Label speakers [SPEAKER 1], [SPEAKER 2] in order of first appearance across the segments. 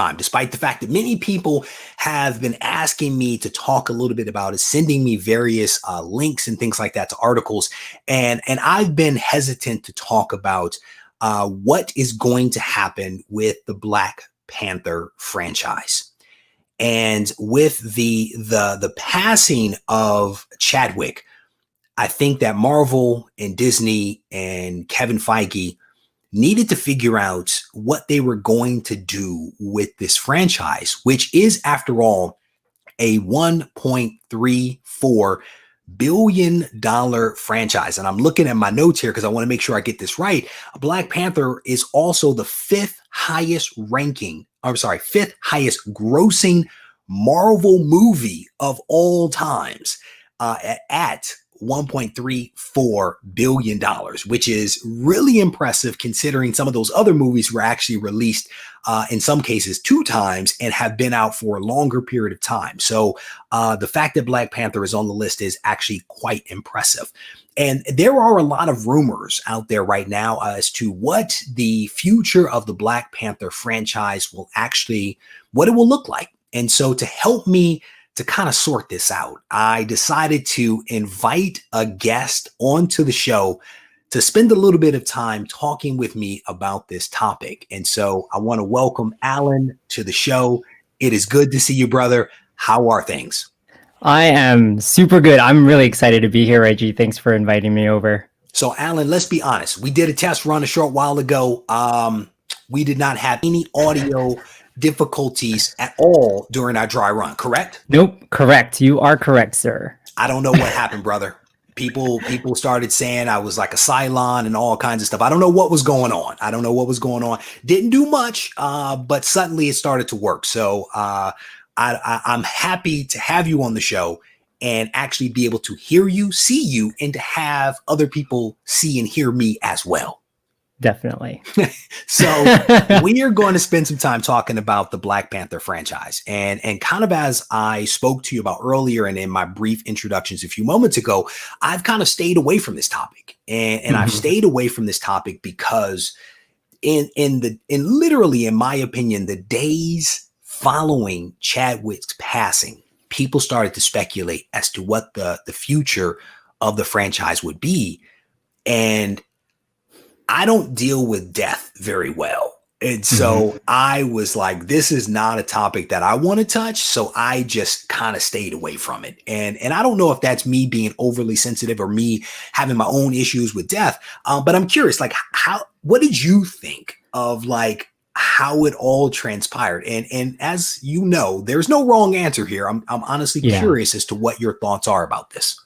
[SPEAKER 1] time, despite the fact that many people have been asking me to talk a little bit about it, sending me various links and things like that to articles. And I've been hesitant to talk about what is going to happen with the Black Panther franchise. And with the passing of Chadwick, I think that Marvel and Disney and Kevin Feige needed to figure out what they were going to do with this franchise, which is, after all, a $1.34 billion franchise. And I'm looking at my notes here because I want to make sure I get this right. Black Panther is also the fifth highest grossing Marvel movie of all times at $1.34 billion, which is really impressive considering some of those other movies were actually released in some cases 2 times and have been out for a longer period of time. So the fact that Black Panther is on the list is actually quite impressive. And there are a lot of rumors out there right now as to what the future of the Black Panther franchise will actually, what it will look like. And so to help me to kind of sort this out, I decided to invite a guest onto the show to spend a little bit of time talking with me about this topic. And so I want to welcome Alan to the show. It is good to see you, brother. How are things?
[SPEAKER 2] I am super good. I'm really excited to be here, Regie. Thanks for inviting me over.
[SPEAKER 1] So Alan, let's be honest. We did a test run a short while ago. We did not have any audio difficulties at all during our dry run, correct?
[SPEAKER 2] Nope, correct. You are correct, sir.
[SPEAKER 1] I don't know what happened, brother. People started saying I was like a Cylon and all kinds of stuff. I don't know what was going on. Didn't do much, but suddenly it started to work. So I'm happy to have you on the show and actually be able to hear you, see you, and to have other people see and hear me as well.
[SPEAKER 2] Definitely.
[SPEAKER 1] So we are going to spend some time talking about the Black Panther franchise. And kind of as I spoke to you about earlier and in my brief introductions a few moments ago, I've kind of stayed away from this topic. And I've stayed away from this topic because in literally, in my opinion, the days following Chadwick's passing, people started to speculate as to what the future of the franchise would be. And I don't deal with death very well. And so I was like, this is not a topic that I want to touch. So I just kind of stayed away from it. And I don't know if that's me being overly sensitive or me having my own issues with death. But I'm curious, like, what did you think of like how it all transpired? And as you know, there's no wrong answer here. I'm honestly curious as to what your thoughts are about this.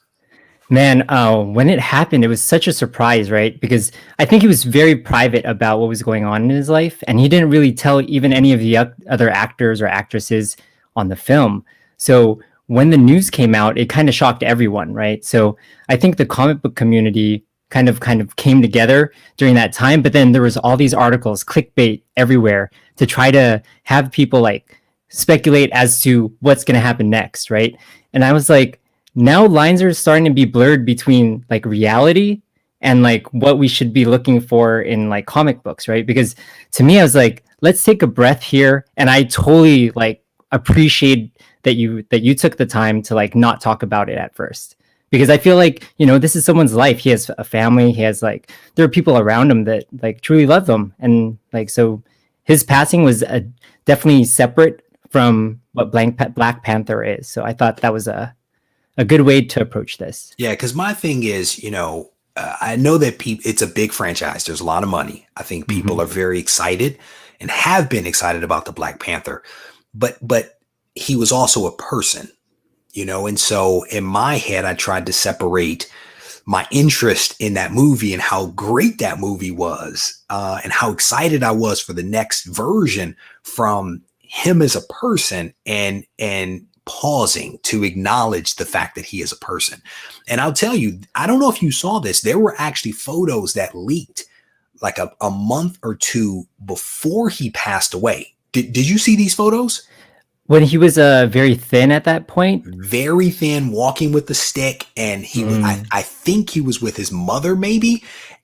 [SPEAKER 2] Man, when it happened, it was such a surprise, right? Because I think he was very private about what was going on in his life, and he didn't really tell even any of the other actors or actresses on the film. So when the news came out, it kind of shocked everyone, right? So I think the comic book community kind of came together during that time, but then there was all these articles, clickbait everywhere to try to have people like speculate as to what's going to happen next, right? And I was like, now lines are starting to be blurred between like reality and like what we should be looking for in like comic books, right? Because to me, I was like, let's take a breath here. And I totally like appreciate that you took the time to like not talk about it at first. Because I feel like, you know, this is someone's life. He has a family. He has like, there are people around him that like truly love them. And like, so his passing was definitely separate from what Black Panther is. So I thought that was a good way to approach this.
[SPEAKER 1] Yeah, because my thing is, you know, I know that it's a big franchise. There's a lot of money. I think people are very excited and have been excited about the Black Panther, but he was also a person, you know, and so in my head, I tried to separate my interest in that movie and how great that movie was, and how excited I was for the next version from him as a person and pausing to acknowledge the fact that he is a person. And I'll tell you, I don't know if you saw this, there were actually photos that leaked like a month or 2 before he passed away. Did you see these photos?
[SPEAKER 2] When he was very thin at that point?
[SPEAKER 1] Very thin, walking with the stick. And he was, I think he was with his mother maybe.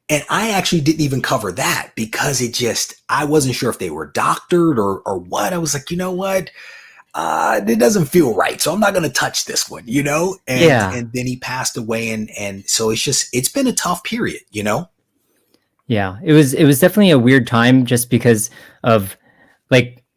[SPEAKER 1] And I actually didn't even cover that because I wasn't sure if they were doctored or what. I was like, you know what? It doesn't feel right. So I'm not going to touch this one,
[SPEAKER 2] Yeah.
[SPEAKER 1] and then he passed away. And so it's been a tough period,
[SPEAKER 2] Yeah, it was definitely a weird time just of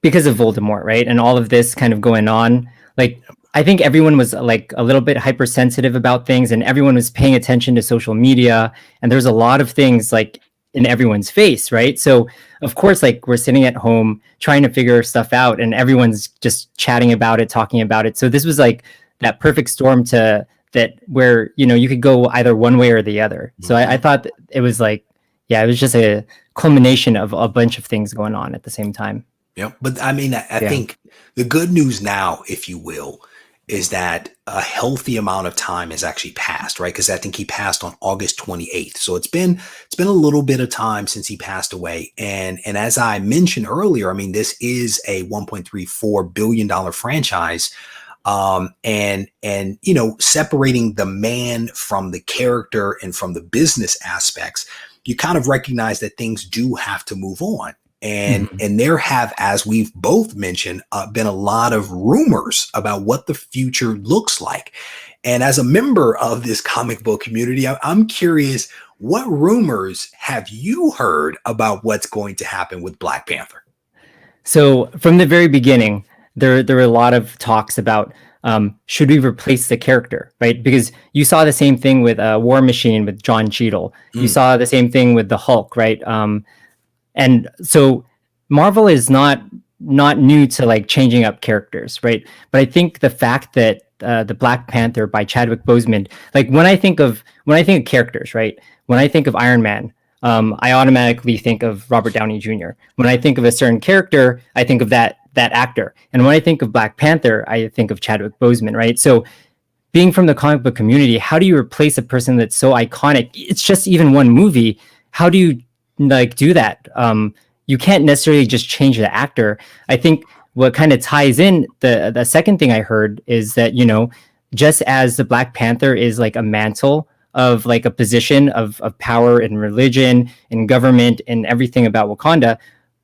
[SPEAKER 2] because of Voldemort, right? And all of this kind of going on. Like I think everyone was like a little bit hypersensitive about things and everyone was paying attention to social media and there's a lot of things like in everyone's face, right? So of course like we're sitting at home trying to figure stuff out and everyone's just chatting about it, talking about it. So this was like that perfect storm to that where you could go either one way or the other. So I thought that it was like yeah, it was just a culmination of a bunch of things going on at the same time.
[SPEAKER 1] Yeah. But I mean, I
[SPEAKER 2] Yeah.
[SPEAKER 1] think the good news now, if you will, is that a healthy amount of time has actually passed, right? Because I think he passed on August 28th. So it's been a little bit of time since he passed away. And as I mentioned earlier, I mean, this is a $1.34 billion franchise. And separating the man from the character and from the business aspects, you kind of recognize that things do have to move on. And there have, as we've both mentioned, been a lot of rumors about what the future looks like. And as a member of this comic book community, I'm curious, what rumors have you heard about what's going to happen with Black Panther?
[SPEAKER 2] So from the very beginning, there were a lot of talks about should we replace the character, right? Because you saw the same thing with War Machine with John Cheadle. You saw the same thing with the Hulk, right? And so Marvel is not new to like changing up characters, right? But I think the fact that the Black Panther by Chadwick Boseman, like when I think of characters, right? When I think of Iron Man, I automatically think of Robert Downey Jr. When I think of a certain character, I think of that actor. And when I think of Black Panther, I think of Chadwick Boseman, right? So being from the comic book community, how do you replace a person that's so iconic? It's just even one movie. How do you like do that? You can't necessarily just change the actor. I think what kind of ties in the second thing I heard is that, just as the Black Panther is like a mantle of like a position of power and religion and government and everything about Wakanda,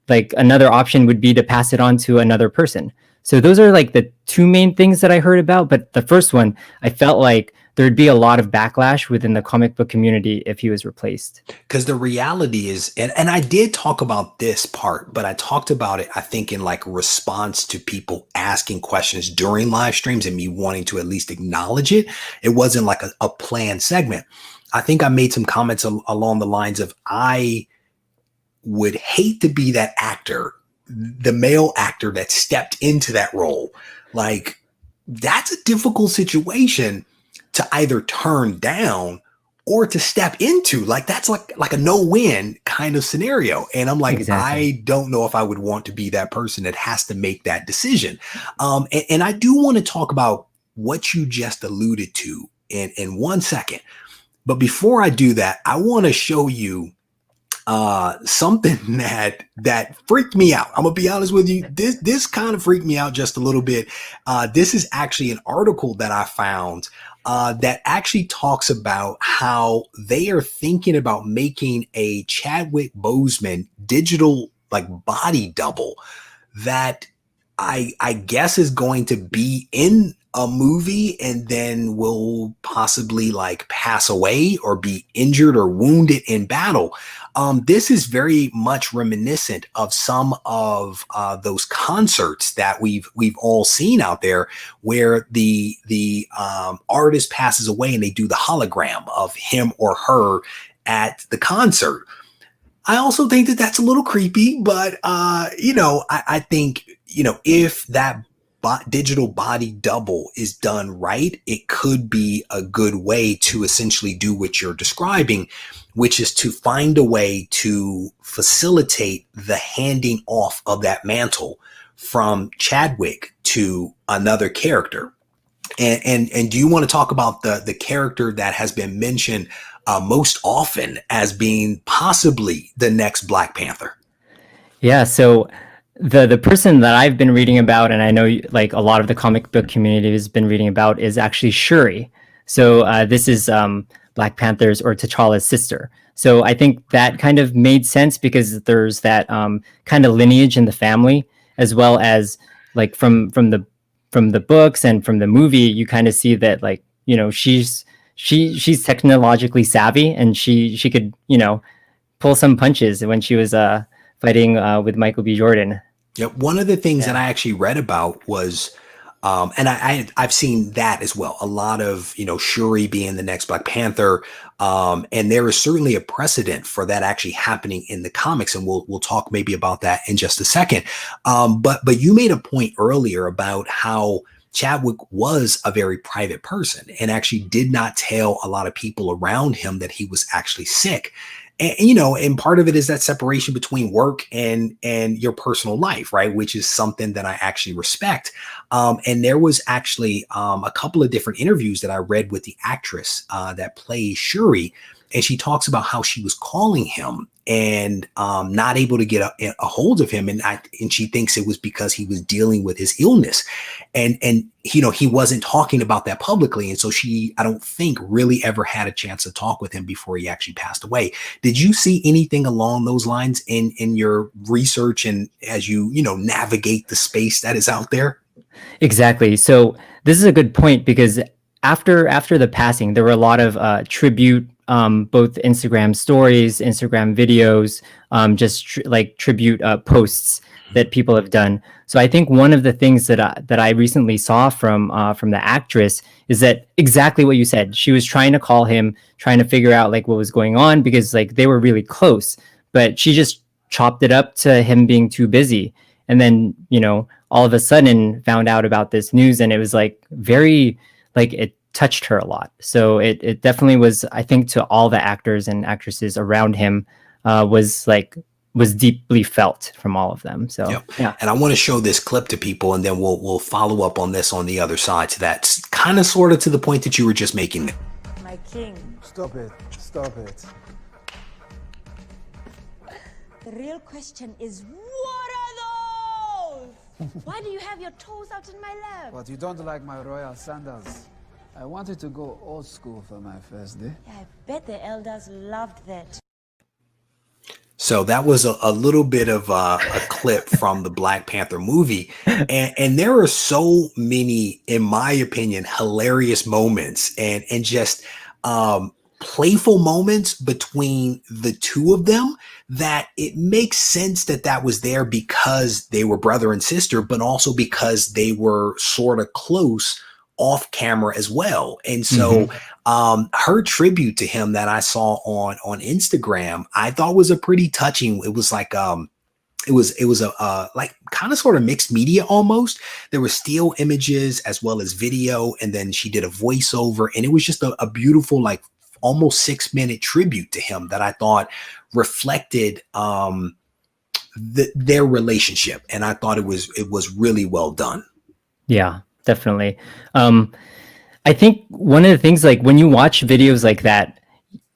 [SPEAKER 2] like another option would be to pass it on to another person. So those are like the two main things that I heard about. But the first one, I felt like there'd be a lot of backlash within the comic book community if he was replaced.
[SPEAKER 1] Because the reality is, and I did talk about this part, but I talked about it, I think, in like response to people asking questions during live streams and me wanting to at least acknowledge it. It wasn't like a planned segment. I think I made some comments along the lines of, I would hate to be that actor, the male actor that stepped into that role. Like, that's a difficult situation to either turn down or to step into. Like, that's like a no-win kind of scenario. And I'm like,
[SPEAKER 2] Exactly.
[SPEAKER 1] I don't know if I would want to be that person that has to make that decision. And I do want to talk about what you just alluded to in 1 second. But before I do that, I want to show you something that freaked me out. I'm gonna be honest with you. This kind of freaked me out just a little bit. This is actually an article that I found that actually talks about how they are thinking about making a Chadwick Boseman digital like body double that I guess is going to be in a movie and then will possibly like pass away or be injured or wounded in battle. This is very much reminiscent of some of those concerts that we've all seen out there, where the artist passes away and they do the hologram of him or her at the concert. I also think that that's a little creepy, but I think if that digital body double is done right, it could be a good way to essentially do what you're describing, which is to find a way to facilitate the handing off of that mantle from Chadwick to another character. And do you want to talk about the character that has been mentioned most often as being possibly the next Black Panther?
[SPEAKER 2] Yeah. So the person that I've been reading about, and I know like a lot of the comic book community has been reading about, is actually Shuri. So this is Black Panther's or T'Challa's sister. So I think that kind of made sense because there's that kind of lineage in the family, as well as like from the books and from the movie, you kind of see that, like, you know, she's technologically savvy, and she could, you know, pull some punches when she was fighting with Michael B. Jordan.
[SPEAKER 1] Yeah, one of the things that I actually read about was, and I've seen that as well. A lot of, you know, Shuri being the next Black Panther, and there is certainly a precedent for that actually happening in the comics, and we'll talk maybe about that in just a second. But you made a point earlier about how Chadwick was a very private person and actually did not tell a lot of people around him that he was actually sick. And, you know, and part of it is that separation between work and your personal life, right? Which is something that I actually respect. And there was actually a couple of different interviews that I read with the actress that plays Shuri. And she talks about how she was calling him and not able to get a hold of him. And she thinks it was because he was dealing with his illness. And you know, he wasn't talking about that publicly. And so she, I don't think, really ever had a chance to talk with him before he actually passed away. Did you see anything along those lines in your research and as you know, navigate the space that is out there?
[SPEAKER 2] Exactly. So this is a good point, because after the passing, there were a lot of tribute, both Instagram stories, Instagram videos, just tribute posts that people have done. So I think one of the things that I recently saw from the actress is that exactly what you said. She was trying to call him, trying to figure out like what was going on, because like they were really close, but she just chopped it up to him being too busy. And then, you know, all of a sudden found out about this news, and it was like very, like, it touched her a lot. So it definitely was, I think, to all the actors and actresses around him, was deeply felt from all of them. So yeah.
[SPEAKER 1] And I want to show this clip to people, and then we'll follow up on this on the other side to that kind of sort of to the point that you were just making.
[SPEAKER 3] My king.
[SPEAKER 4] Stop it. Stop it.
[SPEAKER 3] The real question is, what are those? Why do you have your toes out in my lap?
[SPEAKER 4] But you don't like my royal sandals. I wanted to go old school for my first day.
[SPEAKER 3] Yeah, I bet the elders loved that.
[SPEAKER 1] So that was a little bit of a clip from the Black Panther movie. And there are so many, in my opinion, hilarious moments and just playful moments between the two of them that it makes sense that was there because they were brother and sister, but also because they were sort of close off camera as well. And so her tribute to him that I saw on Instagram, I thought was a pretty touching. It was like it was a like kind of sort of mixed media almost. There were still images as well as video, and then she did a voiceover, and it was just a beautiful, like almost 6-minute tribute to him that I thought reflected their relationship, and I thought it was really well done.
[SPEAKER 2] Yeah, definitely. I think one of the things, like when you watch videos like that,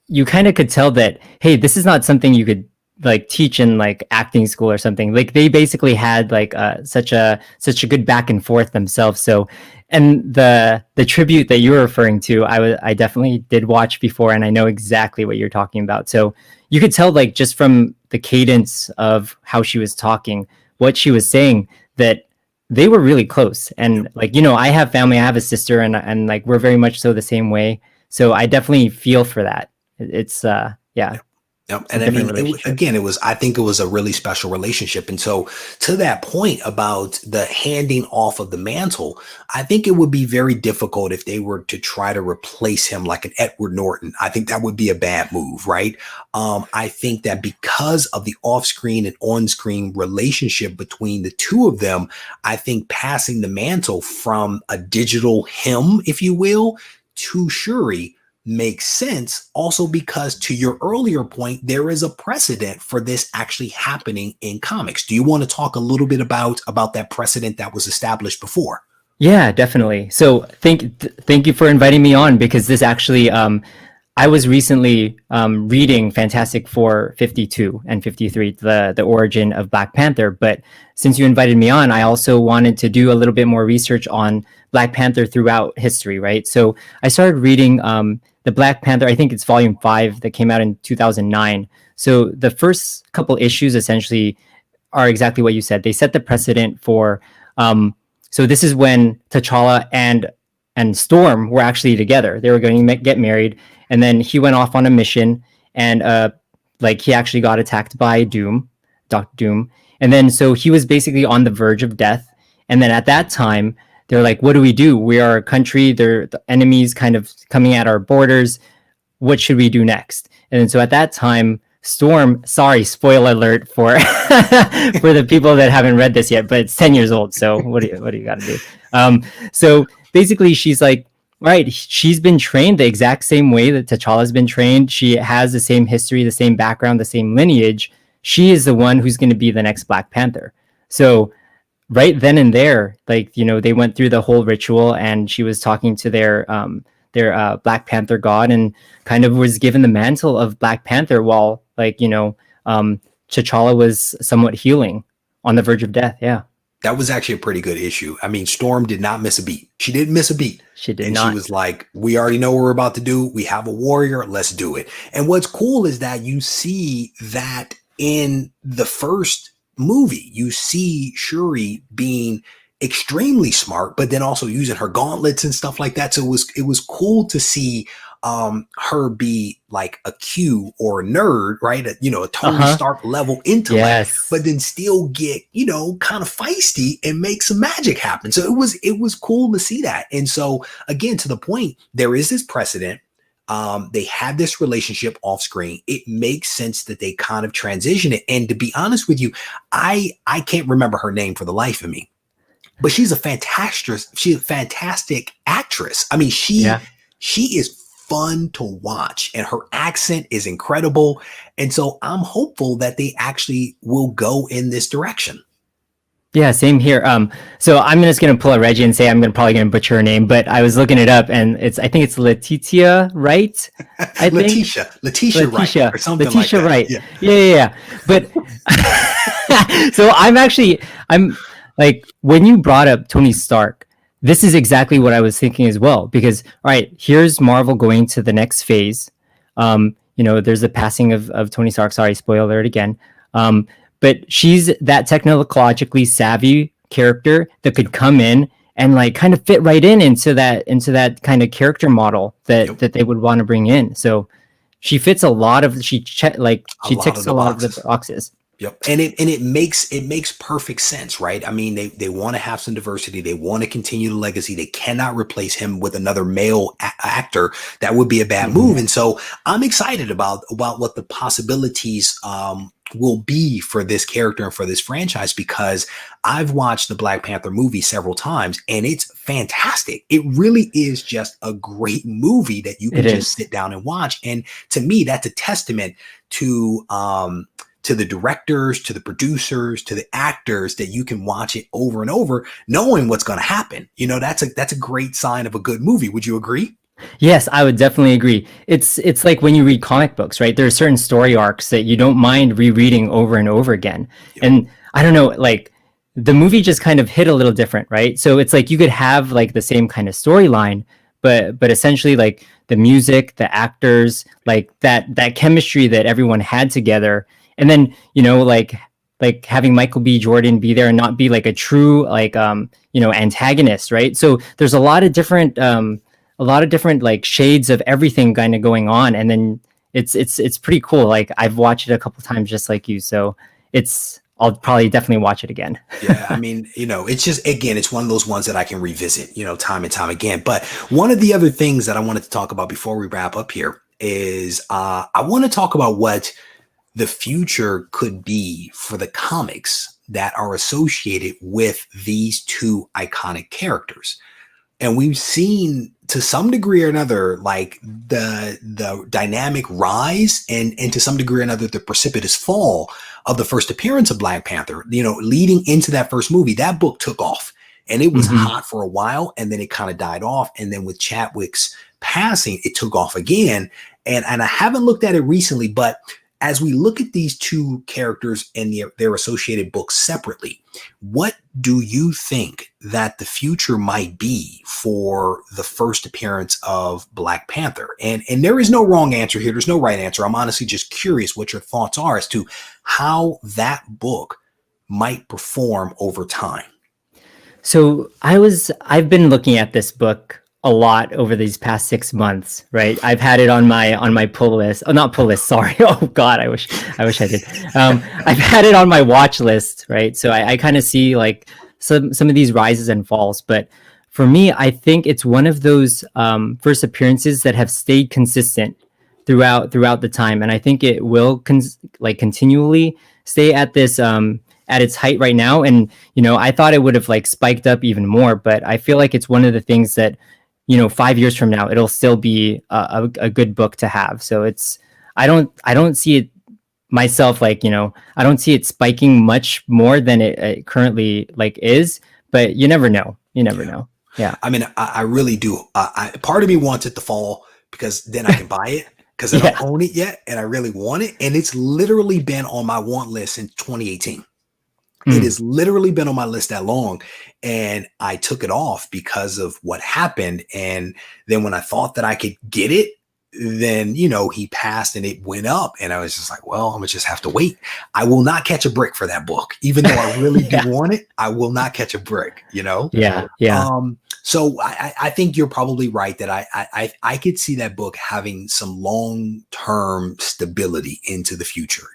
[SPEAKER 2] you kind of could tell that, hey, this is not something you could like teach in like acting school or something. Like they basically had like such a good back and forth themselves. So, and the tribute that you were referring to, I definitely did watch before, and I know exactly what you're talking about. So you could tell, like, just from the cadence of how she was talking, what she was saying, that they were really close. And like, you know, I have family, I have a sister, and like we're very much so the same way. So I definitely feel for that. It's yeah.
[SPEAKER 1] Yep. And I mean, I think it was a really special relationship. And so to that point about the handing off of the mantle, I think it would be very difficult if they were to try to replace him like an Edward Norton. I think that would be a bad move, right? I think that because of the off-screen and on-screen relationship between the two of them, I think passing the mantle from a digital him, if you will, to Shuri makes sense, also because, to your earlier point, there is a precedent for this actually happening in comics. Do you want to talk a little bit about that precedent that was established before?
[SPEAKER 2] Yeah, definitely. So thank you for inviting me on, because this actually I was recently reading Fantastic Four 52 and 53, the origin of Black Panther. But since you invited me on, I also wanted to do a little bit more research on Black Panther throughout history, right? So I started reading the Black Panther, I think it's volume 5 that came out in 2009. So the first couple issues essentially are exactly what you said. They set the precedent for, so this is when T'Challa and Storm were actually together. They were going to get married, and then he went off on a mission, and like he actually got attacked by Dr. Doom. And then so he was basically on the verge of death. And then at that time, they're like, what do? We are a country, the enemies kind of coming at our borders. What should we do next? And then so at that time, Storm, sorry, spoiler alert for for the people that haven't read this yet, but it's 10 years old. So what do you got to do? So basically she's like, right, she's been trained the exact same way that T'Challa's been trained. She has the same history, the same background, the same lineage. She is the one who's going to be the next Black Panther. So right then and there, like, you know, they went through the whole ritual, and she was talking to their Black Panther god, and kind of was given the mantle of Black Panther while, like, you know, T'Challa was somewhat healing on the verge of death. Yeah.
[SPEAKER 1] That was actually a pretty good issue. I mean, Storm did not miss a beat. She didn't miss a beat.
[SPEAKER 2] She did
[SPEAKER 1] and
[SPEAKER 2] not.
[SPEAKER 1] She was like, we already know what we're about to do. We have a warrior. Let's do it. And what's cool is that you see that in the first movie, you see Shuri being extremely smart, but then also using her gauntlets and stuff like that. So it was cool to see her be like a Q or a nerd, right? You know, a Tony Stark level intellect, but then still get, you know, kind of feisty and make some magic happen. So it was cool to see that. And so again, to the point, there is this precedent. They had this relationship off screen. It makes sense that they kind of transition it. And to be honest with you, I can't remember her name for the life of me, but she's a fantastic actress. I mean, she is fun to watch, and her accent is incredible. And so I'm hopeful that they actually will go in this direction.
[SPEAKER 2] Yeah, same here. So I'm just gonna pull a Regie and say I'm probably gonna butcher her name, but I was looking it up, and I think it's Letitia Wright.
[SPEAKER 1] Letitia Wright, or something like that.
[SPEAKER 2] Wright. Yeah. But so I'm like, when you brought up Tony Stark, this is exactly what I was thinking as well. Because all right, here's Marvel going to the next phase. You know, there's the passing of Tony Stark. Sorry, spoiler alert again. But she's that technologically savvy character that could come in and like kind of fit right into that kind of character model that they would want to bring in. So she fits a lot of ticks a lot of the boxes.
[SPEAKER 1] Yep. And it makes perfect sense, right? I mean, they want to have some diversity. They want to continue the legacy. They cannot replace him with another male actor. That would be a bad move. And so I'm excited about what the possibilities will be for this character and for this franchise, because I've watched the Black Panther movie several times, and it's fantastic. It really is just a great movie that you can just sit down and watch. And to me, that's a testament to the directors, to the producers, to the actors, that you can watch it over and over, knowing what's going to happen. You know, that's a great sign of a good movie. Would you agree?
[SPEAKER 2] Yes, I would definitely agree. It's like when you read comic books, right? There are certain story arcs that you don't mind rereading over and over again. Yep. And I don't know, like the movie just kind of hit a little different, right? So it's like you could have like the same kind of storyline, but essentially like the music, the actors, like that chemistry that everyone had together. And then, you know, like having Michael B. Jordan be there and not be like a true like you know, antagonist, right? So there's a lot of different like shades of everything kind of going on, and then it's pretty cool. Like I've watched it a couple times just like you, so I'll probably definitely watch it again.
[SPEAKER 1] Yeah, I mean, you know, it's just, again, it's one of those ones that I can revisit, you know, time and time again. But one of the other things that I wanted to talk about before we wrap up here is I want to talk about what the future could be for the comics that are associated with these two iconic characters. And we've seen to some degree or another, like the dynamic rise and to some degree or another, the precipitous fall of the first appearance of Black Panther, you know, leading into that first movie. That book took off, and it was hot for a while, and then it kind of died off. And then with Chadwick's passing, it took off again. And I haven't looked at it recently, but as we look at these two characters and their associated books separately, what do you think that the future might be for the first appearance of Black Panther? And there is no wrong answer here. There's no right answer. I'm honestly just curious what your thoughts are as to how that book might perform over time.
[SPEAKER 2] So I've been looking at this book a lot over these past 6 months, right? I've had it on my pull list. Oh, not pull list. Sorry. Oh God, I wish I did. I've had it on my watch list, right? So I kind of see like some of these rises and falls. But for me, I think it's one of those first appearances that have stayed consistent throughout the time, and I think it will continually stay at this at its height right now. And I thought it would have like spiked up even more, but I feel like it's one of the things that 5 years from now, it'll still be a good book to have. So I don't see it myself, I don't see it spiking much more than it currently is, but you never know. Yeah.
[SPEAKER 1] I mean, I really do. Part of me wants it to fall because then I can buy it because I don't own it yet. And I really want it. And it's literally been on my want list since 2018. It has literally been on my list that long, and I took it off because of what happened. And then when I thought that I could get it, then, he passed and it went up, and I was just like, well, I'm gonna just have to wait. I will not catch a brick for that book. Even though I really do want it, I will not catch a brick,
[SPEAKER 2] Yeah.
[SPEAKER 1] So I think you're probably right that I could see that book having some long-term stability into the future,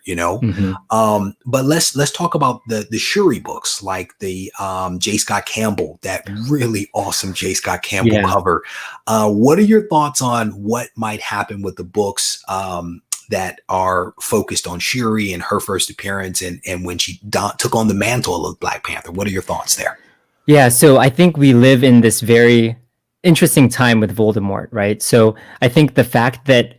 [SPEAKER 1] But let's talk about the Shuri books, like the J. Scott Campbell, that really awesome J. Scott Campbell cover. What are your thoughts on what might happen with the books that are focused on Shuri and her first appearance and when she took on the mantle of Black Panther? What are your thoughts there?
[SPEAKER 2] Yeah, so I think we live in this very interesting time with Voldemort, right? So I think the fact that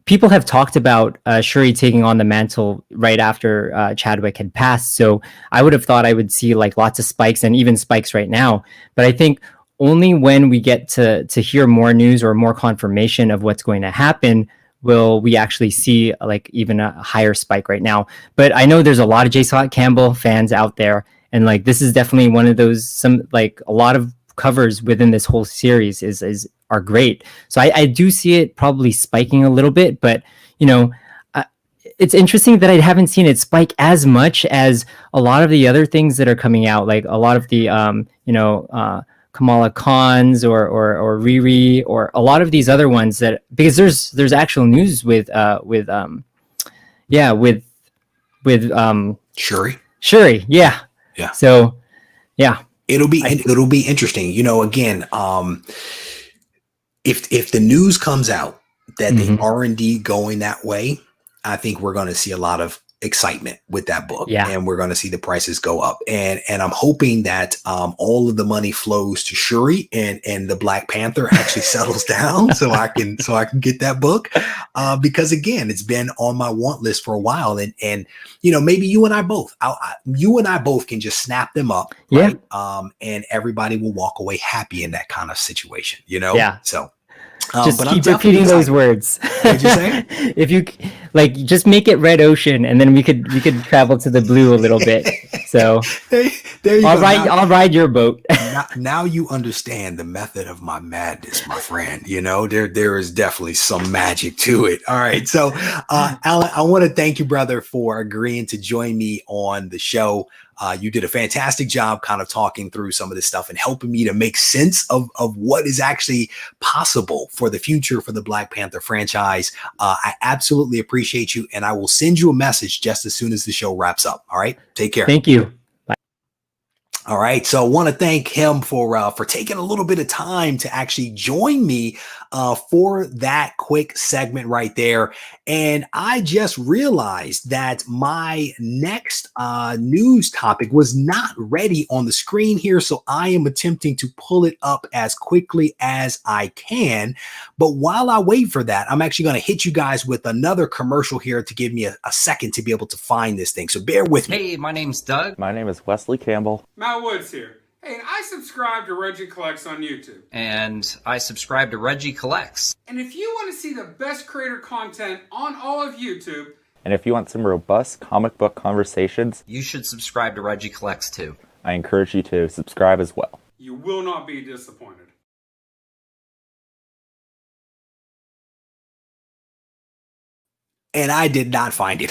[SPEAKER 2] people have talked about Shuri taking on the mantle right after Chadwick had passed. So I would have thought I would see lots of spikes and even spikes right now. But I think only when we get to hear more news or more confirmation of what's going to happen will we actually see even a higher spike right now. But I know there's a lot of J. Scott Campbell fans out there. And this is definitely one of those, a lot of covers within this whole series are great. So I do see it probably spiking a little bit, but it's interesting that I haven't seen it spike as much as a lot of the other things that are coming out, like a lot of the Kamala Khan's or Riri or a lot of these other ones that, because there's actual news with Shuri, yeah.
[SPEAKER 1] Yeah.
[SPEAKER 2] So, yeah,
[SPEAKER 1] it'll be interesting. Again, if the news comes out that the R&D going that way, I think we're going to see a lot of excitement with that book, and we're going to see the prices go up. And I'm hoping that all of the money flows to Shuri and the Black Panther actually settles down, so I can get that book, because again, it's been on my want list for a while, and maybe you and I both can just snap them up, right? And everybody will walk away happy in that kind of situation, So.
[SPEAKER 2] Just keep repeating those words.
[SPEAKER 1] What'd you say?
[SPEAKER 2] If you just make it red ocean, and then we could travel to the blue a little bit. So
[SPEAKER 1] there you go.
[SPEAKER 2] I'll ride your boat.
[SPEAKER 1] now you understand the method of my madness, my friend. There is definitely some magic to it. All right, so Alan, I want to thank you, brother, for agreeing to join me on the show. You did a fantastic job kind of talking through some of this stuff and helping me to make sense of what is actually possible for the future for the Black Panther franchise. I absolutely appreciate you, and I will send you a message just as soon as the show wraps up. All right, take care.
[SPEAKER 2] Thank you.
[SPEAKER 1] All right, so I want to thank him for taking a little bit of time to actually join me for that quick segment right there. And I just realized that my next news topic was not ready on the screen here, so I am attempting to pull it up as quickly as I can. But while I wait for that, I'm actually going to hit you guys with another commercial here to give me a second to be able to find this thing. So bear with me.
[SPEAKER 5] Hey, my name's Doug.
[SPEAKER 6] My name is Wesley Campbell.
[SPEAKER 7] Matt Woods here. Hey, and I subscribe to Regie Collects on YouTube.
[SPEAKER 5] And I subscribe to Regie Collects.
[SPEAKER 7] And if you want to see the best creator content on all of YouTube,
[SPEAKER 5] And if you want some robust comic book conversations,
[SPEAKER 6] you should subscribe to Regie Collects too.
[SPEAKER 5] I encourage you to subscribe as well.
[SPEAKER 7] You will not be disappointed.
[SPEAKER 1] And I did not find it.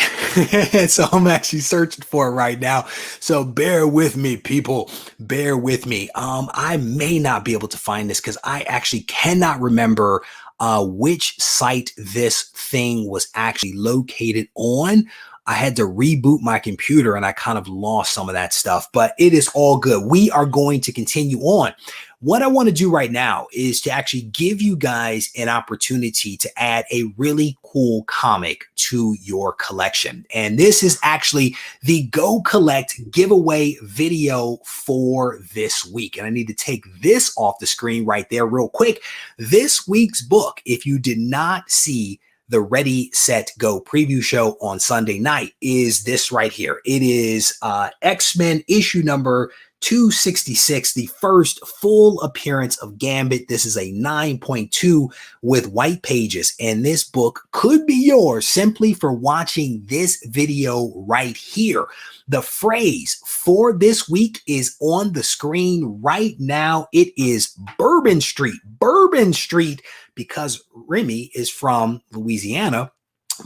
[SPEAKER 1] So I'm actually searching for it right now. So bear with me, people. Bear with me. I may not be able to find this because I actually cannot remember which site this thing was actually located on. I had to reboot my computer and I kind of lost some of that stuff, but it is all good. We are going to continue on. What I want to do right now is to actually give you guys an opportunity to add a really cool comic to your collection. And this is actually the Go Collect giveaway video for this week. And I need to take this off the screen right there real quick. This week's book, if you did not see the Ready, Set, Go preview show on Sunday night, is this right here. It is X-Men issue number 266, the first full appearance of Gambit. This is a 9.2 with white pages, and this book could be yours simply for watching this video right here. The phrase for this week is on the screen right now. It is Bourbon Street. Bourbon Street, because Remy is from Louisiana.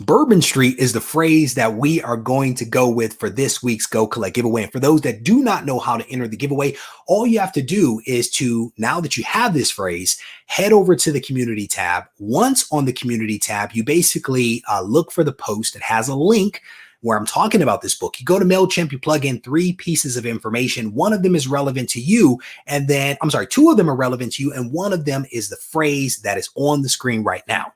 [SPEAKER 1] Bourbon Street is the phrase that we are going to go with for this week's Go Collect giveaway. And for those that do not know how to enter the giveaway, all you have to do is to, now that you have this phrase, head over to the community tab. Once on the community tab, you basically look for the post that has a link where I'm talking about this book. You go to MailChimp, you plug in 3 pieces of information. One of them is relevant to you. And then, I'm sorry, 2 of them are relevant to you. And one of them is the phrase that is on the screen right now.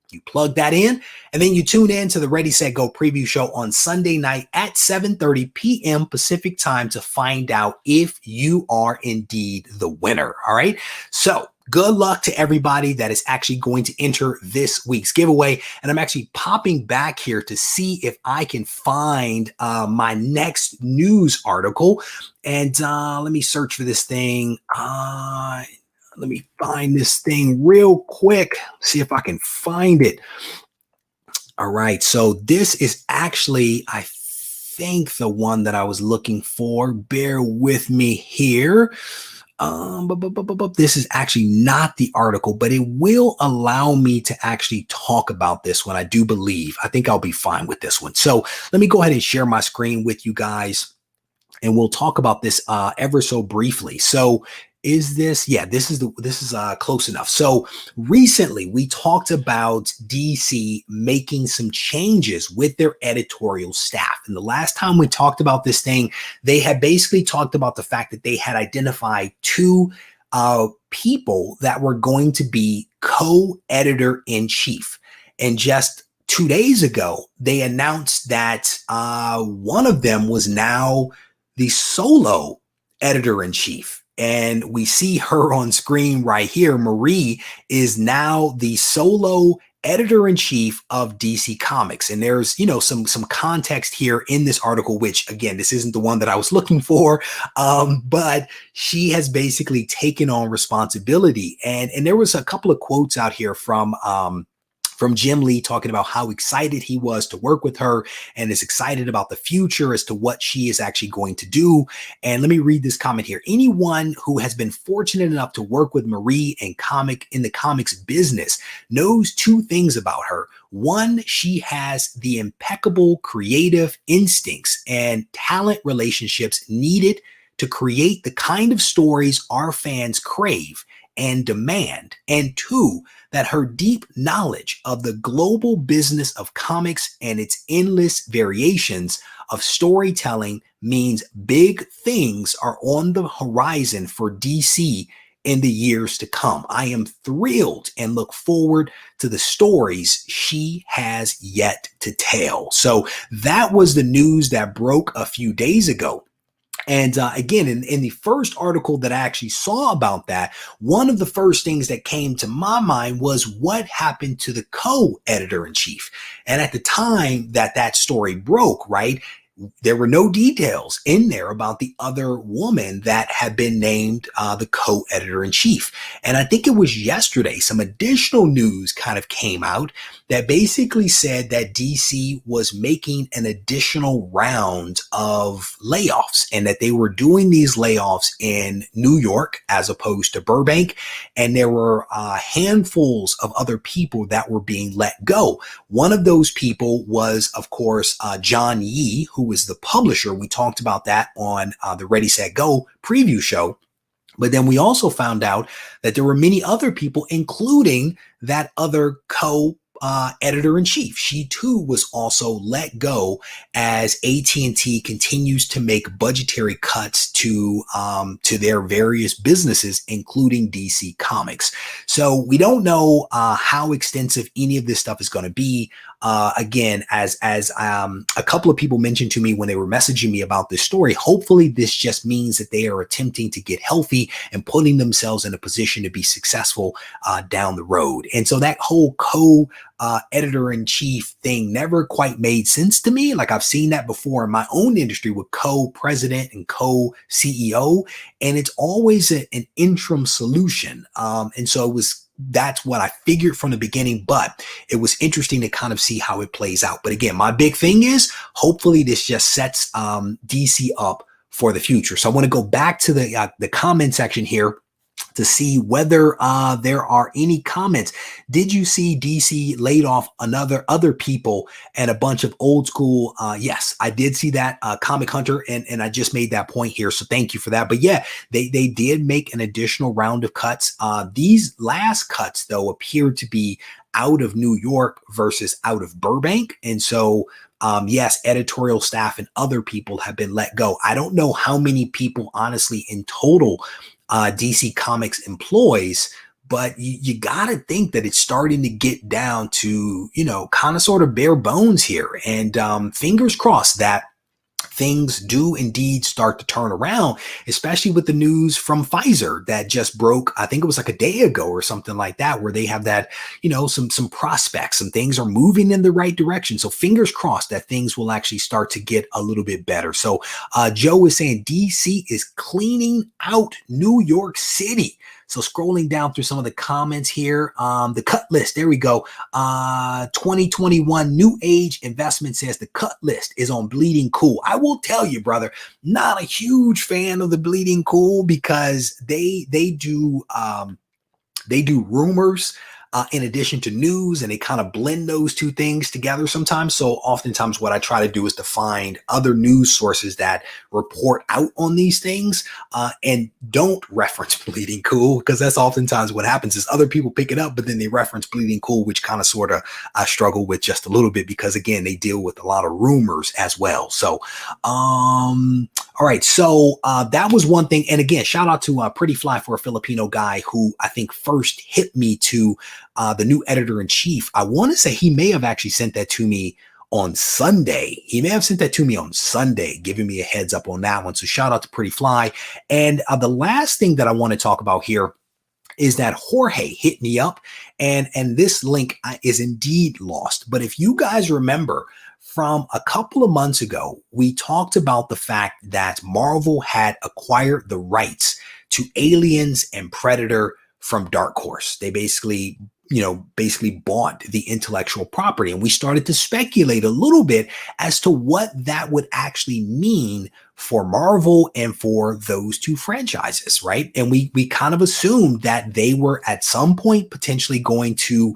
[SPEAKER 1] You plug that in, and then you tune in to the Ready, Set, Go preview show on Sunday night at 7:30 p.m. Pacific time to find out if you are indeed the winner. All right. So good luck to everybody that is actually going to enter this week's giveaway. And I'm actually popping back here to see if I can find my next news article. And let me search for this thing. Let me find this thing real quick, see if I can find it. All right, so this is actually, I think, the one that I was looking for. Bear with me here. This is actually not the article, but it will allow me to actually talk about this one, I do believe. I think I'll be fine with this one. So let me go ahead and share my screen with you guys, and we'll talk about this ever so briefly. So is this, yeah, this is close enough. So recently we talked about DC making some changes with their editorial staff. And the last time we talked about this thing, they had basically talked about the fact that they had identified 2 people that were going to be co-editor-in-chief. And just 2 days ago, they announced that one of them was now the solo editor-in-chief. And we see her on screen right here. Marie is now the solo editor-in-chief of DC Comics. And there's, you know, some context here in this article, which, again, this isn't the one that I was looking for, but she has basically taken on responsibility. And there was a couple of quotes out here from Jim Lee talking about how excited he was to work with her and is excited about the future as to what she is actually going to do. And let me read this comment here. Anyone who has been fortunate enough to work with Marie in the comics business knows 2 things about her. One, she has the impeccable creative instincts and talent relationships needed to create the kind of stories our fans crave and demand. And 2, that her deep knowledge of the global business of comics and its endless variations of storytelling means big things are on the horizon for DC in the years to come. I am thrilled and look forward to the stories she has yet to tell. So that was the news that broke a few days ago. And again, in the first article that I actually saw about that, one of the first things that came to my mind was what happened to the co-editor-in-chief. And at the time that story broke, right, there were no details in there about the other woman that had been named the co-editor-in-chief. And I think it was yesterday, some additional news kind of came out that basically said that DC was making an additional round of layoffs, and that they were doing these layoffs in New York as opposed to Burbank. And there were handfuls of other people that were being let go. One of those people was, of course, John Yee, who was the publisher. We talked about that on the Ready, Set, Go preview show. But then we also found out that there were many other people, including that other editor-in-chief. She too was also let go as AT&T continues to make budgetary cuts to their various businesses, including DC Comics. So we don't know how extensive any of this stuff is going to be. Again, as a couple of people mentioned to me when they were messaging me about this story, hopefully this just means that they are attempting to get healthy and putting themselves in a position to be successful down the road. And so that whole editor-in-chief thing never quite made sense to me. Like, I've seen that before in my own industry with co-president and co-CEO, and it's always an interim solution. And so that's what I figured from the beginning, but it was interesting to kind of see how it plays out. But again, my big thing is hopefully this just sets DC up for the future. So I want to go back to the comment section here to see whether there are any comments. Did you see DC laid off other people and a bunch of old school? Yes, I did see that, Comic Hunter, and I just made that point here. So thank you for that. But yeah, they did make an additional round of cuts. These last cuts, though, appeared to be out of New York versus out of Burbank. And so yes, editorial staff and other people have been let go. I don't know how many people, honestly, in total DC Comics employs, but you got to think that it's starting to get down to, kind of sort of bare bones here. And fingers crossed that things do indeed start to turn around, especially with the news from Pfizer that just broke. I think it was like a day ago or something like that, where they have that, some prospects, some things are moving in the right direction. So fingers crossed that things will actually start to get a little bit better. So Joe is saying DC is cleaning out New York City. So scrolling down through some of the comments here, the cut list, there we go. 2021 New Age Investment says the cut list is on Bleeding Cool. I will tell you, brother, not a huge fan of the Bleeding Cool because they do rumors in addition to news, and they kind of blend those two things together sometimes. So oftentimes what I try to do is to find other news sources that report out on these things and don't reference Bleeding Cool, because that's oftentimes what happens is other people pick it up, but then they reference Bleeding Cool, which kind of sort of I struggle with just a little bit because, again, they deal with a lot of rumors as well. So, all right. So that was one thing. And again, shout out to Pretty Fly for a Filipino guy who I think first hit me to the new editor-in-chief. I want to say he may have actually sent that to me on Sunday. He may have sent that to me on Sunday, giving me a heads up on that one. So shout out to Pretty Fly. And the last thing that I want to talk about here is that Jorge hit me up, and this link is indeed lost. But if you guys remember from a couple of months ago, we talked about the fact that Marvel had acquired the rights to Aliens and Predator from Dark Horse. They basically bought the intellectual property. And we started to speculate a little bit as to what that would actually mean for Marvel and for those two franchises, right? And we kind of assumed that they were at some point potentially going to,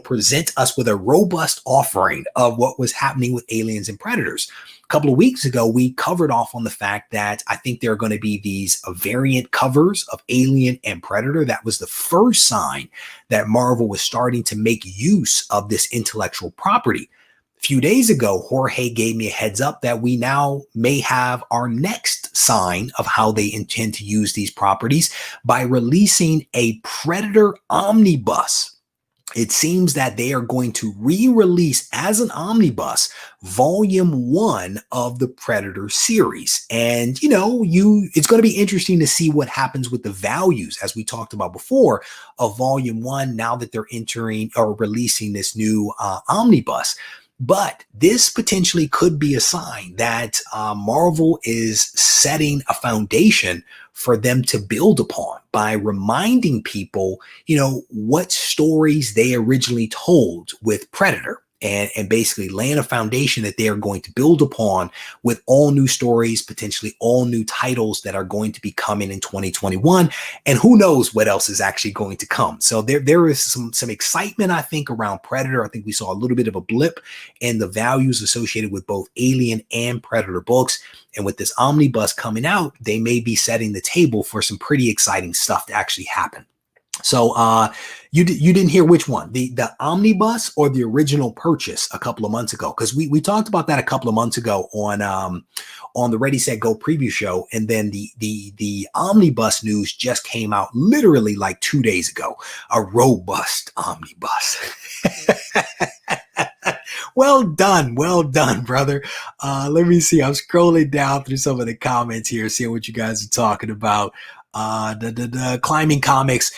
[SPEAKER 1] present us with a robust offering of what was happening with Aliens and Predators. A couple of weeks ago, we covered off on the fact that I think there are going to be these variant covers of Alien and Predator. That was the first sign that Marvel was starting to make use of this intellectual property. A few days ago, Jorge gave me a heads up that we now may have our next sign of how they intend to use these properties by releasing a Predator omnibus. It seems that they are going to re-release as an omnibus volume 1 of the Predator series. And, it's going to be interesting to see what happens with the values, as we talked about before, of volume 1 now that they're entering or releasing this new omnibus. But this potentially could be a sign that Marvel is setting a foundation for them to build upon by reminding people, what stories they originally told with Predator. And basically laying a foundation that they are going to build upon with all new stories, potentially all new titles that are going to be coming in 2021. And who knows what else is actually going to come. So there is some excitement, I think, around Predator. I think we saw a little bit of a blip in the values associated with both Alien and Predator books. And with this omnibus coming out, they may be setting the table for some pretty exciting stuff to actually happen. So you didn't hear which one, the omnibus or the original purchase a couple of months ago, because we talked about that a couple of months ago on the Ready Set Go preview show, and then the omnibus news just came out literally like 2 days ago. A robust omnibus. Well done, brother. Let me see. I'm scrolling down through some of the comments here, seeing what you guys are talking about. The Climbing Comics.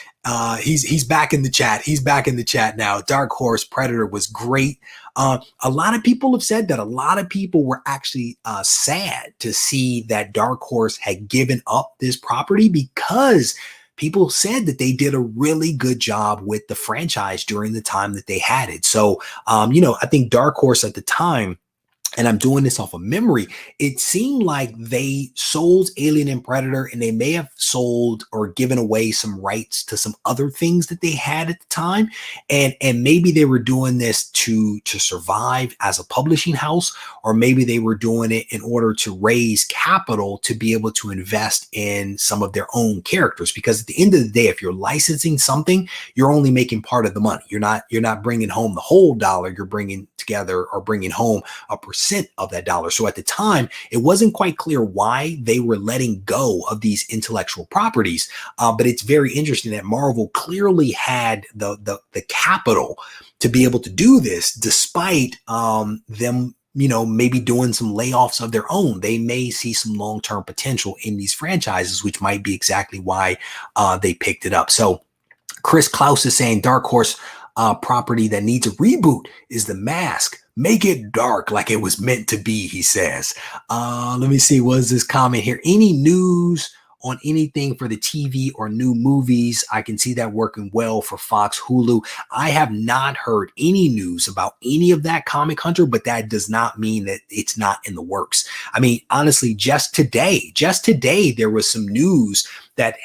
[SPEAKER 1] He's back in the chat. He's back in the chat now. Dark Horse Predator was great. A lot of people have said that a lot of people were actually sad to see that Dark Horse had given up this property, because people said that they did a really good job with the franchise during the time that they had it. So, I think Dark Horse at the time, and I'm doing this off of memory, it seemed like they sold Alien and Predator, and they may have sold or given away some rights to some other things that they had at the time. And maybe they were doing this to survive as a publishing house, or maybe they were doing it in order to raise capital to be able to invest in some of their own characters. Because at the end of the day, if you're licensing something, you're only making part of the money. You're not bringing home the whole dollar. You're bringing together or bringing home a percent of that dollar. So at the time, it wasn't quite clear why they were letting go of these intellectual properties. But it's very interesting that Marvel clearly had the capital to be able to do this, despite them, maybe doing some layoffs of their own. They may see some long-term potential in these franchises, which might be exactly why they picked it up. So Chris Klaus is saying Dark Horse property that needs a reboot is The Mask. Make it dark like it was meant to be, he says. Let me see. What is this comment here? Any news on anything for the TV or new movies? I can see that working well for Fox, Hulu. I have not heard any news about any of that, Comic Hunter, but that does not mean that it's not in the works. I mean, honestly, just today, there was some news that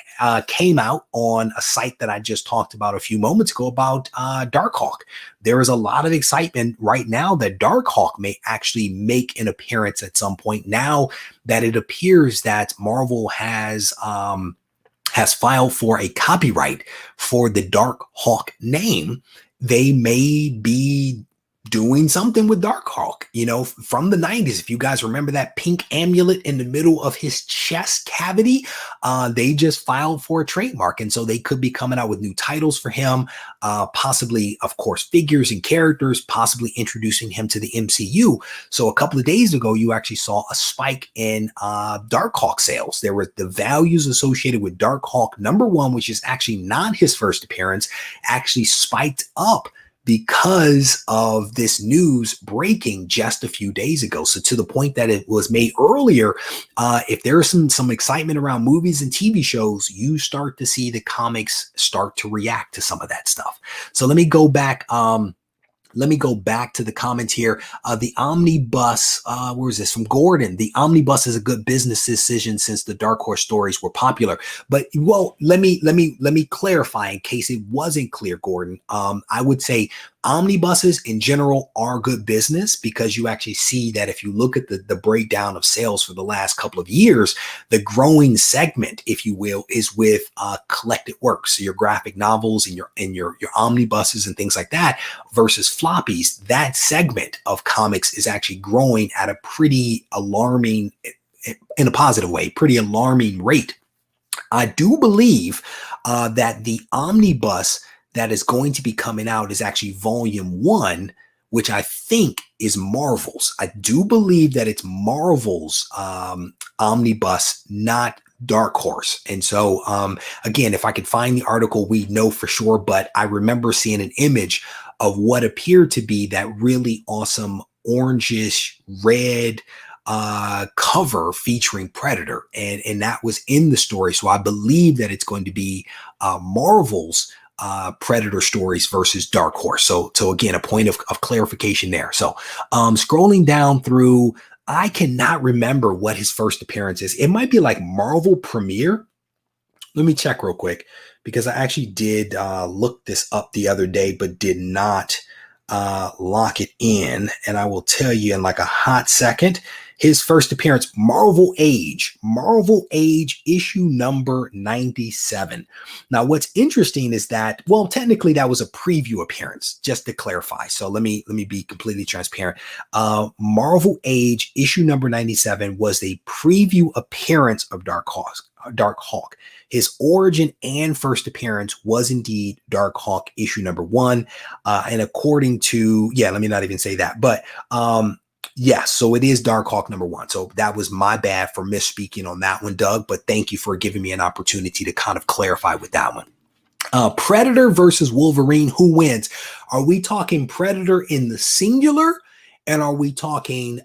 [SPEAKER 1] came out on a site that I just talked about a few moments ago about Darkhawk. There is a lot of excitement right now that Darkhawk may actually make an appearance at some point, now that it appears that Marvel has filed for a copyright for the Darkhawk name. They may be doing something with Darkhawk, from the 90s. If you guys remember that pink amulet in the middle of his chest cavity, they just filed for a trademark. And so they could be coming out with new titles for him, possibly, of course, figures and characters, possibly introducing him to the MCU. So a couple of days ago, you actually saw a spike in Darkhawk sales. There were the values associated with Darkhawk #1, which is actually not his first appearance, actually spiked up because of this news breaking just a few days ago. So to the point that it was made earlier, if there's some excitement around movies and TV shows, you start to see the comics start to react to some of that stuff. So let me go back. Let me go back to the comments here. The omnibus, where is this from Gordon? The omnibus is a good business decision since the Dark Horse stories were popular. But well, let me clarify in case it wasn't clear, Gordon. I would say omnibuses in general are good business, because you actually see that if you look at the breakdown of sales for the last couple of years, the growing segment, if you will, is with collected works, so your graphic novels and your omnibuses and things like that, versus floppies. That segment of comics is actually growing at a pretty alarming, in a positive way, pretty alarming rate. I do believe that the omnibus that is going to be coming out is actually volume 1, which I think is Marvel's. I do believe that it's Marvel's omnibus, not Dark Horse. And so, again, if I could find the article, we know for sure, but I remember seeing an image what appeared to be that really awesome orangish red cover featuring Predator, and that was in the story. So I believe that it's going to be Marvel's Predator stories versus Dark Horse. So again, a point of clarification there. So scrolling down through, I cannot remember what his first appearance is. It might be like Marvel Premiere. Let me check real quick, because I actually did look this up the other day, but did not lock it in. And I will tell you in like a hot second. His first appearance, Marvel Age issue number 97. Now, what's interesting is that, well, technically that was a preview appearance, just to clarify. So let me be completely transparent. Marvel Age issue number 97 was a preview appearance of Darkhawk. His origin and first appearance was indeed Darkhawk issue number 1. And according to, let me not even say that, but yes, so it is Darkhawk number 1. So that was my bad for misspeaking on that one, Doug, but thank you for giving me an opportunity to kind of clarify with that one. Predator versus Wolverine, who wins? Are we talking Predator in the singular? And are we talking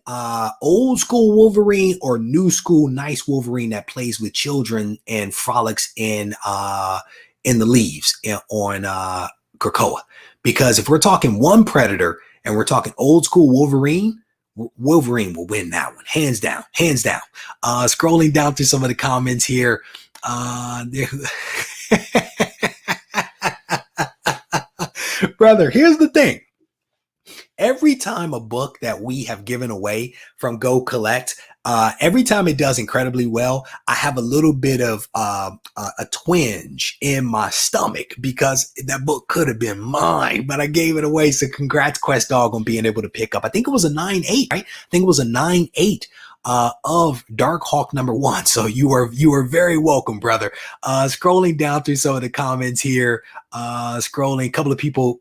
[SPEAKER 1] old school Wolverine or new school nice Wolverine that plays with children and frolics in the leaves on Krakoa? Because if we're talking one Predator and we're talking old school Wolverine will win that one, hands down. Scrolling down through some of the comments here. Brother, here's the thing. Every time a book that we have given away from Go Collect, every time it does incredibly well, I have a little bit of a twinge in my stomach, because that book could have been mine, but I gave it away. So congrats, Quest Dog, on being able to pick up. I think it was a 9.8, right? I think it was a 9.8 of Darkhawk number 1. So you are very welcome, brother. Scrolling down through some of the comments here, a couple of people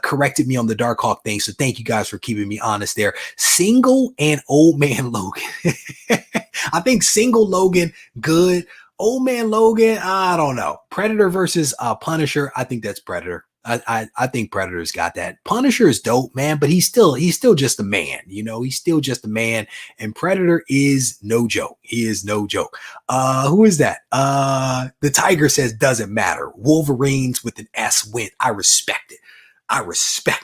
[SPEAKER 1] corrected me on the Darkhawk thing. So thank you guys for keeping me honest there. Single and Old Man Logan. I think Single Logan, good. Old Man Logan, I don't know. Predator versus Punisher. I think that's Predator. I think Predator's got that. Punisher is dope, man, but he's still just a man, he's still just a man, and Predator is no joke. He is no joke. Who is that? The Tiger says doesn't matter. Wolverines with an S win. I respect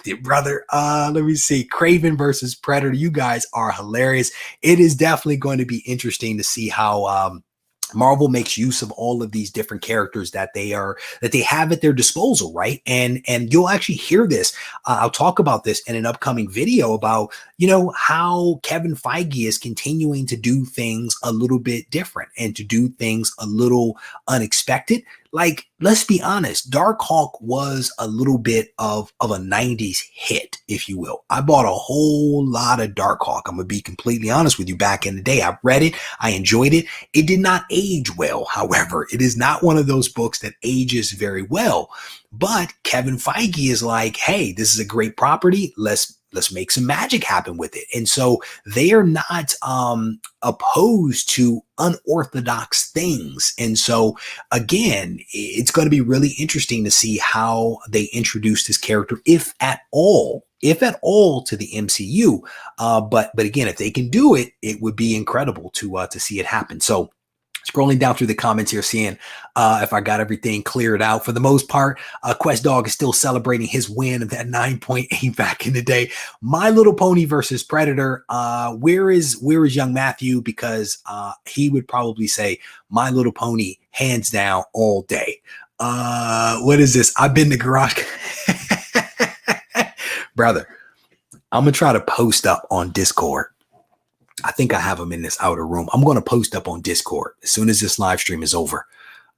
[SPEAKER 1] it, brother. Let me see. Craven versus Predator. You guys are hilarious. It is definitely going to be interesting to see how Marvel makes use of all of these different characters that they have at their disposal, right? And you'll actually hear this. I'll talk about this in an upcoming video about, how Kevin Feige is continuing to do things a little bit different and to do things a little unexpected. Like, let's be honest, Darkhawk was a little bit of a 90s hit, if you will. I bought a whole lot of Darkhawk. I'm going to be completely honest with you. Back in the day, I read it. I enjoyed it. It did not age well. However, it is not one of those books that ages very well. But Kevin Feige is like, hey, this is a great property. Let's make some magic happen with it. And so they are not opposed to unorthodox things. And so again, it's going to be really interesting to see how they introduce this character, if at all, to the MCU. But again, if they can do it, it would be incredible to see it happen. So scrolling down through the comments here, seeing if I got everything cleared out. For the most part, Quest Dog is still celebrating his win of that 9.8 back in the day. My Little Pony versus Predator. Where is young Matthew? Because he would probably say My Little Pony, hands down, all day. What is this? I've been to garage. Brother, I'm going to try to post up on Discord. I think I have them in this outer room. I'm going to post up on Discord as soon as this live stream is over.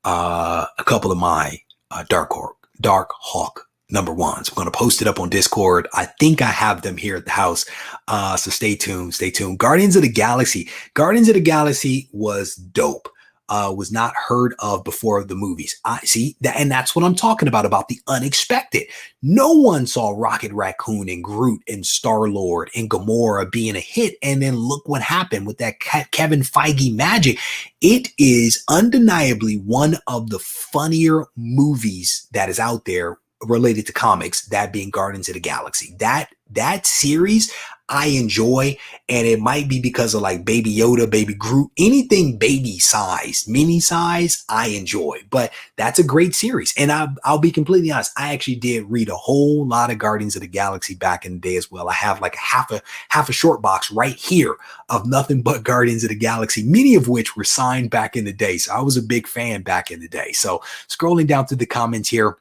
[SPEAKER 1] A couple of my Darkhawk number 1s. I'm going to post it up on Discord. I think I have them here at the house. So stay tuned. Guardians of the Galaxy. Guardians of the Galaxy was dope. Was not heard of before the movies. I see that, and that's what I'm talking about the unexpected. No one saw Rocket Raccoon and Groot and Star-Lord and Gamora being a hit, and then look what happened with that Kevin Feige magic. It is undeniably one of the funnier movies that is out there related to comics, that being Guardians of the Galaxy. That series I enjoy, and it might be because of like Baby Yoda, Baby Groot, anything baby size, mini size, I enjoy. But that's a great series. And I'll be completely honest, I actually did read a whole lot of Guardians of the Galaxy back in the day as well. I have like half a short box right here of nothing but Guardians of the Galaxy, many of which were signed back in the day. So I was a big fan back in the day. So scrolling down through the comments here.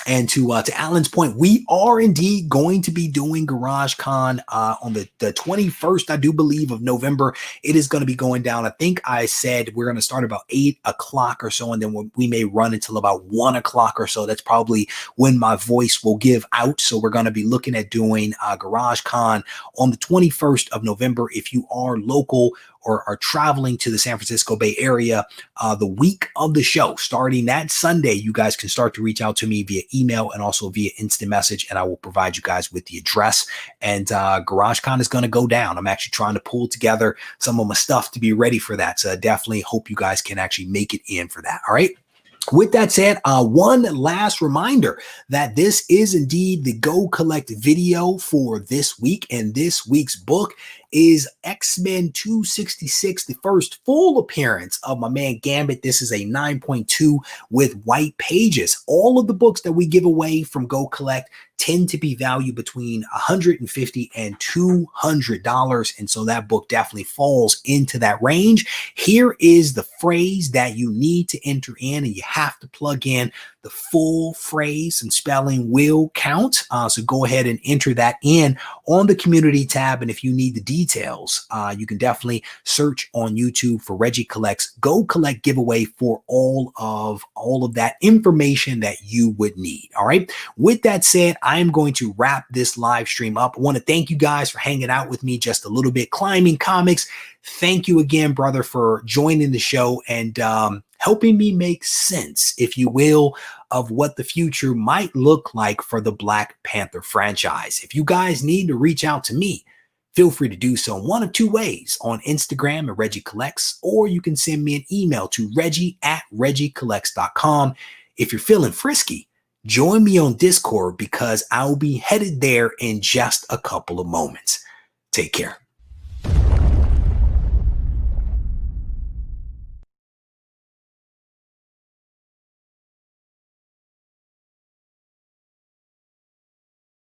[SPEAKER 1] And to Alan's point, we are indeed going to be doing GarageCon on the 21st, I do believe, of November. It is going to be going down. I think I said we're going to start about 8 o'clock or so, and then we may run until about 1 o'clock or so. That's probably when my voice will give out. So we're going to be looking at doing GarageCon on the 21st of November. If you are local or are traveling to the San Francisco Bay Area, the week of the show, starting that Sunday, you guys can start to reach out to me via email and also via instant message, and I will provide you guys with the address. And GarageCon is going to go down. I'm actually trying to pull together some of my stuff to be ready for that. So I definitely hope you guys can actually make it in for that. All right. With that said, one last reminder that this is indeed the Go Collect video for this week, and this week's book is X-Men 266, the first full appearance of my man Gambit. This is a 9.2 with white pages. All of the books that we give away from Go Collect tend to be valued between $150 and $200, and so that book definitely falls into that range. Here is the phrase that you need to enter in, and you have to plug in the full phrase, and spelling will count. So go ahead and enter that in on the community tab. And if you need the details, you can definitely search on YouTube for Regie Collect's Go Collect giveaway for all of that information that you would need. All right. With that said, I am going to wrap this live stream up. I want to thank you guys for hanging out with me just a little bit, climbing comics. Thank you again, brother, for joining the show and helping me make sense, if you will, of what the future might look like for the Black Panther franchise. If you guys need to reach out to me, feel free to do so in one of two ways: on Instagram at Regie Collects, or you can send me an email to reggie@regiecollects.com. If you're feeling frisky, join me on Discord, because I'll be headed there in just a couple of moments. Take care.